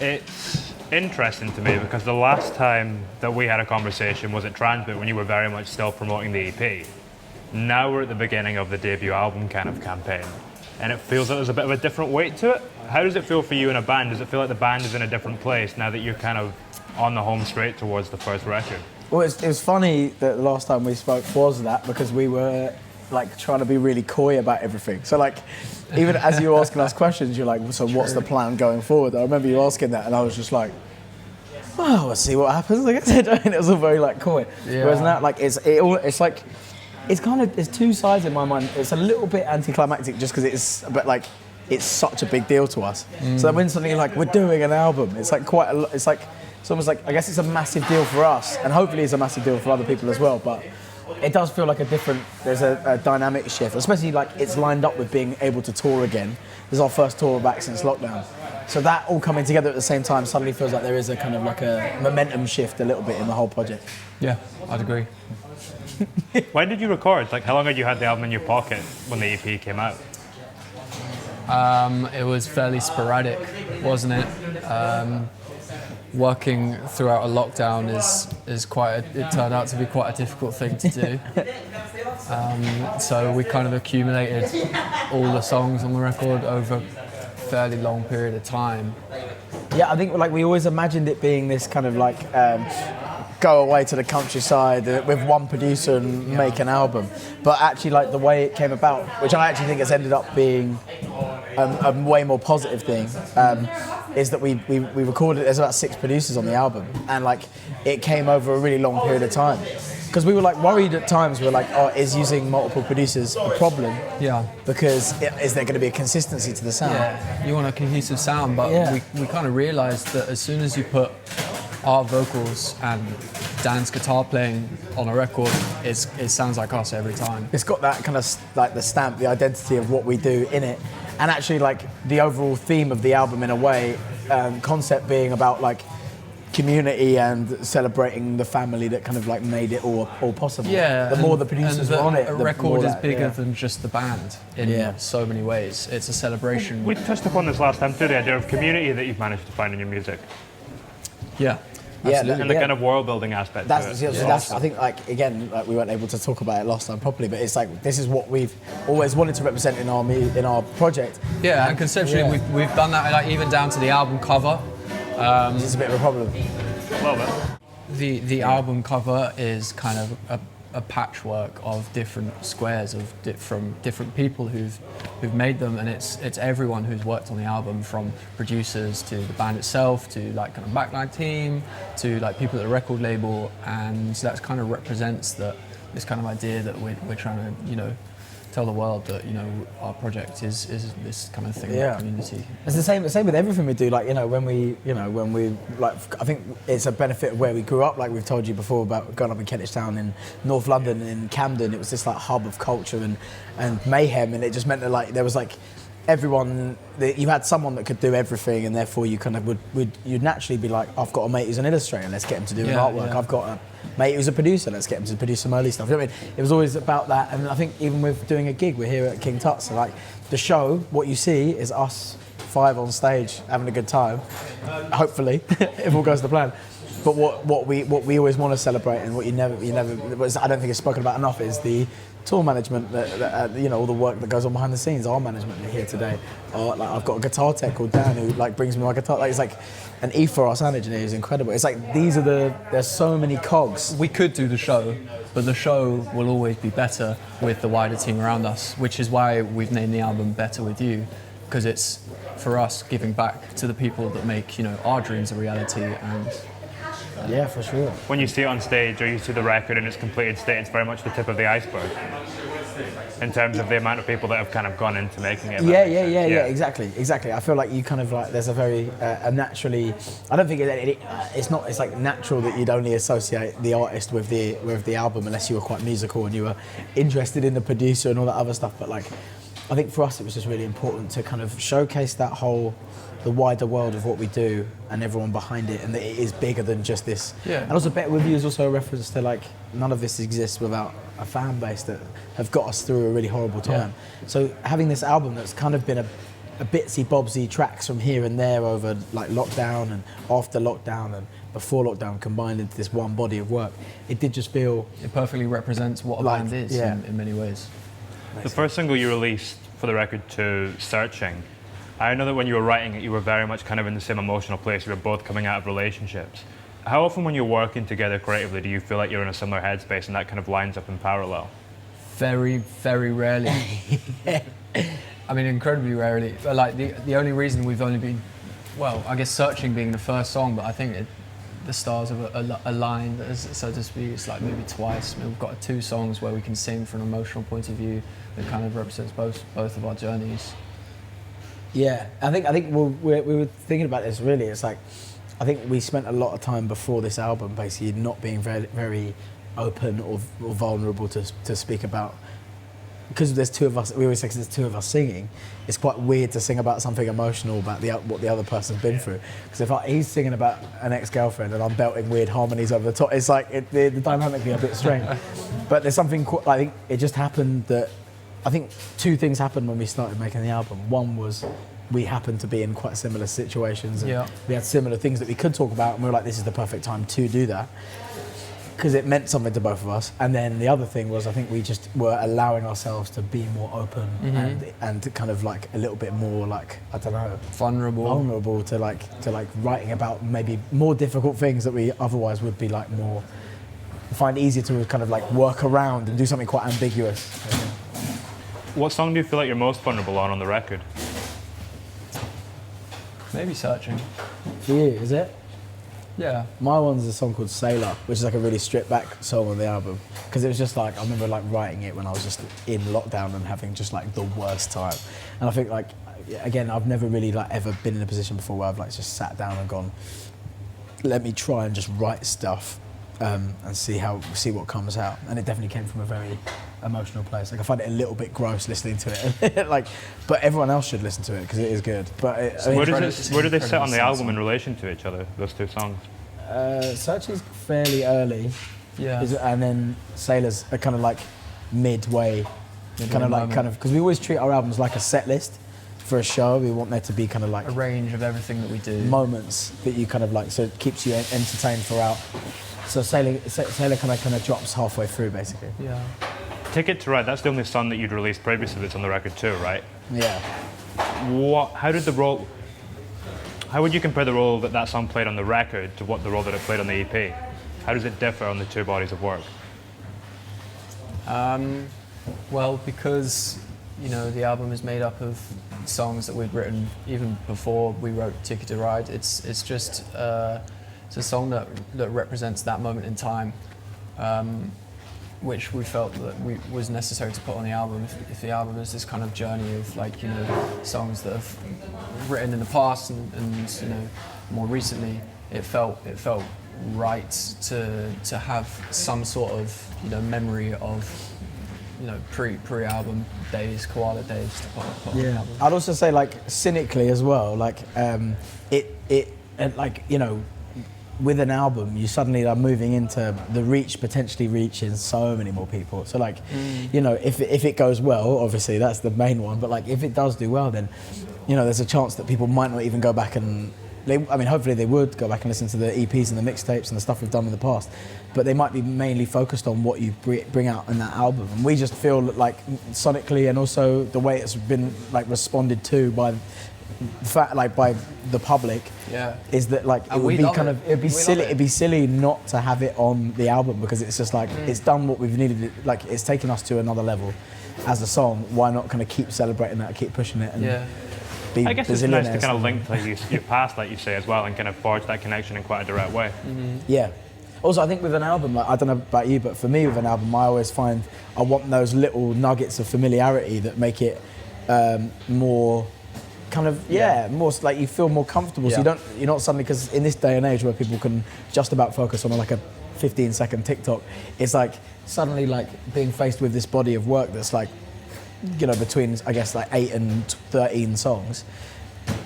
It's interesting to me because the last time that we had a conversation was at Transmit when you were very much still promoting the EP. Now we're at the beginning of the debut album kind of campaign, and it feels like there's a bit of a different weight to it. How does it feel for you in a band? Does it feel like the band is in a different place now that you're kind of on the home straight towards the first record? Well, it was funny that the last time we spoke was that because we were like trying to be really coy about everything. So like, even as you were asking us questions, you're like, so what's the plan going forward? I remember you asking that and I was just like, well, we'll see what happens. Like I said, and it was all very like coy. Yeah. Whereas now, like it's like, it's kind of, there's two sides in my mind. It's a little bit anticlimactic just because it's such a big deal to us. So that when suddenly like, we're doing an album, it's like it's almost like, I guess it's a massive deal for us and hopefully it's a massive deal for other people as well. But it does feel like there's a dynamic shift, especially like it's lined up with being able to tour again. This is our first tour back since lockdown. So that all coming together at the same time suddenly feels like there is a kind of like a momentum shift a little bit in the whole project. Yeah, I'd agree. When did you record? Like, how long had you had the album in your pocket when the EP came out? It was fairly sporadic, wasn't it? Working throughout a lockdown it turned out to be quite a difficult thing to do. So we kind of accumulated all the songs on the record over a fairly long period of time. Yeah, I think like we always imagined it being this kind of like go away to the countryside with one producer and make an album. But actually like the way it came about, which I actually think has ended up being a way more positive thing, is that we recorded, there's about 6 producers on the album, and like it came over a really long period of time. Because we were like worried at times, we were like, oh, is using multiple producers a problem? Yeah. Because is there going to be a consistency to the sound? Yeah, you want a cohesive sound, but we kind of realised that as soon as you put our vocals and Dan's guitar playing on a record, it sounds like us every time. It's got that kind of like the stamp, the identity of what we do in it. And actually like the overall theme of the album in a way, concept being about like community and celebrating the family that kind of like made it all possible. Yeah. The more the producers were on it, a record is bigger than just the band in so many ways. It's a celebration. We touched upon this last time too, the idea of community that you've managed to find in your music. Yeah. Absolutely. And the kind of world building aspect. That's I think like again, like we weren't able to talk about it last time properly, but it's like this is what we've always wanted to represent in our project. Yeah, and conceptually we've done that like even down to the album cover. This is a bit of a problem. Well, the album cover is kind of a patchwork of different squares from different people who've made them, and it's everyone who's worked on the album, from producers to the band itself to like kind of backline team to like people at the record label, and that kind of represents this kind of idea that we're trying to tell the world that our project is this kind of thing about community. It's the same with everything we do. Like when we like, I think it's a benefit of where we grew up. Like we've told you before about growing up in Kentish Town in North London, in Camden. It was this like hub of culture and mayhem, and it just meant that like there was like everyone, you had someone that could do everything, and therefore you kind of you'd naturally be like, I've got a mate who's an illustrator, let's get him to do an artwork. I've got a mate who's a producer, let's get him to produce some early stuff. You know what I mean? It was always about that, and I think even with doing a gig, we're here at King Tut's, so like the show, what you see is us 5 on stage having a good time, hopefully, if all goes to plan. But what we always want to celebrate, and what you never, I don't think it's spoken about enough, is the tour management, all the work that goes on behind the scenes. Our management are here today. Like I've got a guitar tech called Dan who like brings me my guitar. Like it's like an Aoife, our sound engineer, is incredible. It's like there's so many cogs. We could do the show, but the show will always be better with the wider team around us, which is why we've named the album Better With You, because it's for us giving back to the people that make our dreams a reality. And yeah, for sure. When you see it on stage or you see the record in its completed state, it's very much the tip of the iceberg in terms of the amount of people that have kind of gone into making it. Yeah, exactly. I feel like you kind of like, there's a very naturally, I don't think it's like natural that you'd only associate the artist with the album unless you were quite musical and you were interested in the producer and all that other stuff. But like, I think for us it was just really important to kind of showcase the wider world of what we do and everyone behind it, and that it is bigger than just this. Yeah. And also Better With You is also a reference to like, none of this exists without a fan base that have got us through a really horrible time. Yeah. So having this album that's kind of been bitsy bobsy tracks from here and there over like lockdown and after lockdown and before lockdown combined into this one body of work. It did just feel... It perfectly represents what a like, band is in many ways. The first single you released for the record, to Searching, I know that when you were writing it, you were very much kind of in the same emotional place. You were both coming out of relationships. How often when you're working together creatively do you feel like you're in a similar headspace and that kind of lines up in parallel? Very, very rarely. I mean, incredibly rarely. But like the only reason we've only been, well, I guess Searching being the first song, but I think the stars have aligned, so to speak. It's like maybe twice. We've got 2 songs where we can sing from an emotional point of view that kind of represents both of our journeys. Yeah, I think we were thinking about this really. It's like, I think we spent a lot of time before this album basically not being very, very open or vulnerable to speak about, because there's 2 of us. We always say 'cause there's 2 of us singing. It's quite weird to sing about something emotional about what the other person's been through. Because if he's singing about an ex-girlfriend and I'm belting weird harmonies over the top, it's like the dynamic is a bit strange. But there's something. I think it just happened that. I think 2 things happened when we started making the album. One was we happened to be in quite similar situations and we had similar things that we could talk about, and we were like, this is the perfect time to do that because it meant something to both of us. And then the other thing was I think we just were allowing ourselves to be more open and kind of like a little bit more like, I don't know, vulnerable to like writing about maybe more difficult things that we otherwise would be like more find easier to kind of like work around and do something quite ambiguous. What song do you feel like you're most vulnerable on the record? Maybe Searching. For you, is it? Yeah. My one's a song called Sailor, which is like a really stripped back song on the album. Because it was just like, I remember like writing it when I was just in lockdown and having just like the worst time. And I think like, again, I've never really like ever been in a position before where I've like just sat down and gone, let me try and just write stuff and see what comes out. And it definitely came from a very emotional place. Like I find it a little bit gross listening to it, like, but everyone else should listen to it because it is good. But where do they sit on the album in relation to each other? Those 2 songs. Searching's fairly early, and then Sailor's are kind of like midway, because we always treat our albums like a set list for a show. We want there to be kind of like a range of everything that we do, moments that you kind of like, so it keeps you entertained throughout. So Sailor kind of drops halfway through basically. Yeah. Ticket to Ride, that's the only song that you'd released previously that's on the record too, right? Yeah. How would you compare the role that song played on the record to the role that it played on the EP? How does it differ on the 2 bodies of work? Well, because the album is made up of songs that we'd written even before we wrote Ticket to Ride. It's just it's a song that represents that moment in time. Which we felt that was necessary to put on the album. If the album is this kind of journey of songs that have written in the past and more recently, it felt right to have some sort of memory of pre-album days, Kawala days to put on the album. I'd also say like cynically as well, like with an album, you suddenly are moving into the potentially reaching so many more people. So like, if it goes well, obviously that's the main one, but like if it does do well, then, there's a chance that people might not even go back and, hopefully they would go back and listen to the EPs and the mixtapes and the stuff we've done in the past, but they might be mainly focused on what you bring out in that album. And we just feel like sonically and also the way it's been like responded to by by the public, is that like it'd be silly not to have it on the album, because it's just like it's done what we've needed. Like it's taken us to another level as a song. Why not kind of keep celebrating that, keep pushing it, and be I guess it's nice to kind of link your past, like you say, as well, and kind of forge that connection in quite a direct way. Yeah. Also, I think with an album, like, I don't know about you, but for me with an album, I always find I want those little nuggets of familiarity that make it more. Kind of more like you feel more comfortable. So you're not suddenly, because in this day and age where people can just about focus on like a 15-second TikTok, it's like suddenly like being faced with this body of work that's like between I guess like 8 and 13 songs.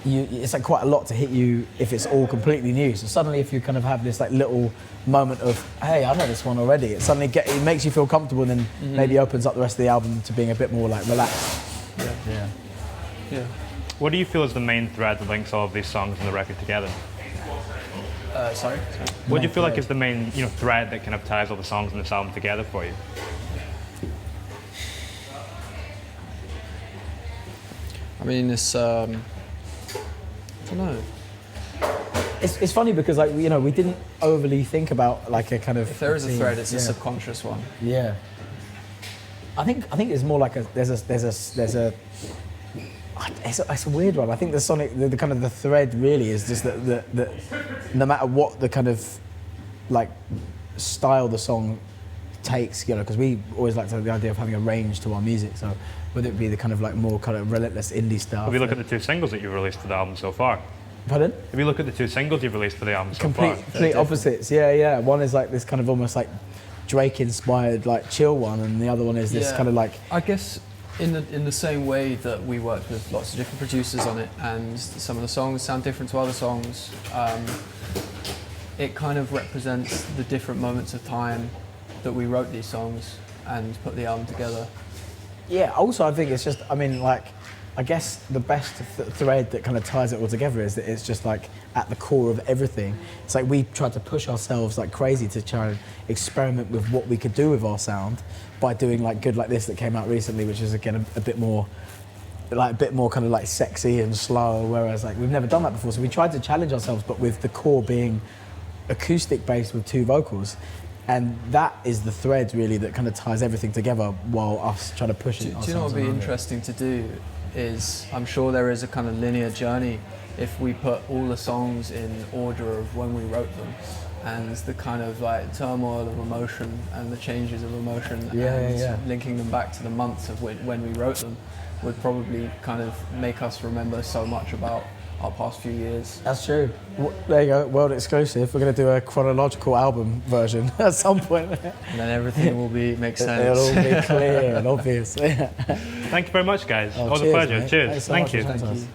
It's like quite a lot to hit you if it's all completely new. So suddenly if you kind of have this like little moment of, hey, I know this one already, it suddenly it makes you feel comfortable, and then maybe opens up the rest of the album to being a bit more like relaxed. Yeah. What do you feel is the main thread that links all of these songs and the record together? Sorry? What do you feel like is the main, thread that kind of ties all the songs in this album together for you? I mean, it's, I don't know. It's funny because like we didn't overly think about like a kind of. If there is a thread, it's a subconscious one. Yeah. I think it's more like it's a weird one. I think the kind of the thread really is just that no matter what the kind of like style the song takes, because we always like to have the idea of having a range to our music. So whether it be the kind of like more kind of relentless indie stuff. If you look at the 2 singles that you've released for the album so far. Pardon? If you look at the 2 singles you've released for the album so far. Complete opposites. Yeah. One is like this kind of almost like Drake-inspired like chill one, and the other one is this kind of like. I guess in the same way that we worked with lots of different producers on it, and some of the songs sound different to other songs. It kind of represents the different moments of time that we wrote these songs and put the album together. Yeah. Also, I think it's just. I mean, like. I guess the best thread that kind of ties it all together is that it's just like at the core of everything. It's like we tried to push ourselves like crazy to try and experiment with what we could do with our sound by doing like Good Like This that came out recently, which is again a bit more kind of like sexy and slow, whereas like we've never done that before. So we tried to challenge ourselves, but with the core being acoustic based with 2 vocals. And that is the thread really that kind of ties everything together while us trying to push it. Do you know what would be interesting to do? Is I'm sure there is a kind of linear journey if we put all the songs in order of when we wrote them, and the kind of like turmoil of emotion and the changes of emotion linking them back to the months of when we wrote them would probably kind of make us remember so much about our past few years. That's true. There you go, world exclusive. We're going to do a chronological album version at some point. And then everything will make sense. It'll all be clear and obvious. Thank you very much, guys. It was a cheers, pleasure. mate. Cheers. Thank you. Thank you.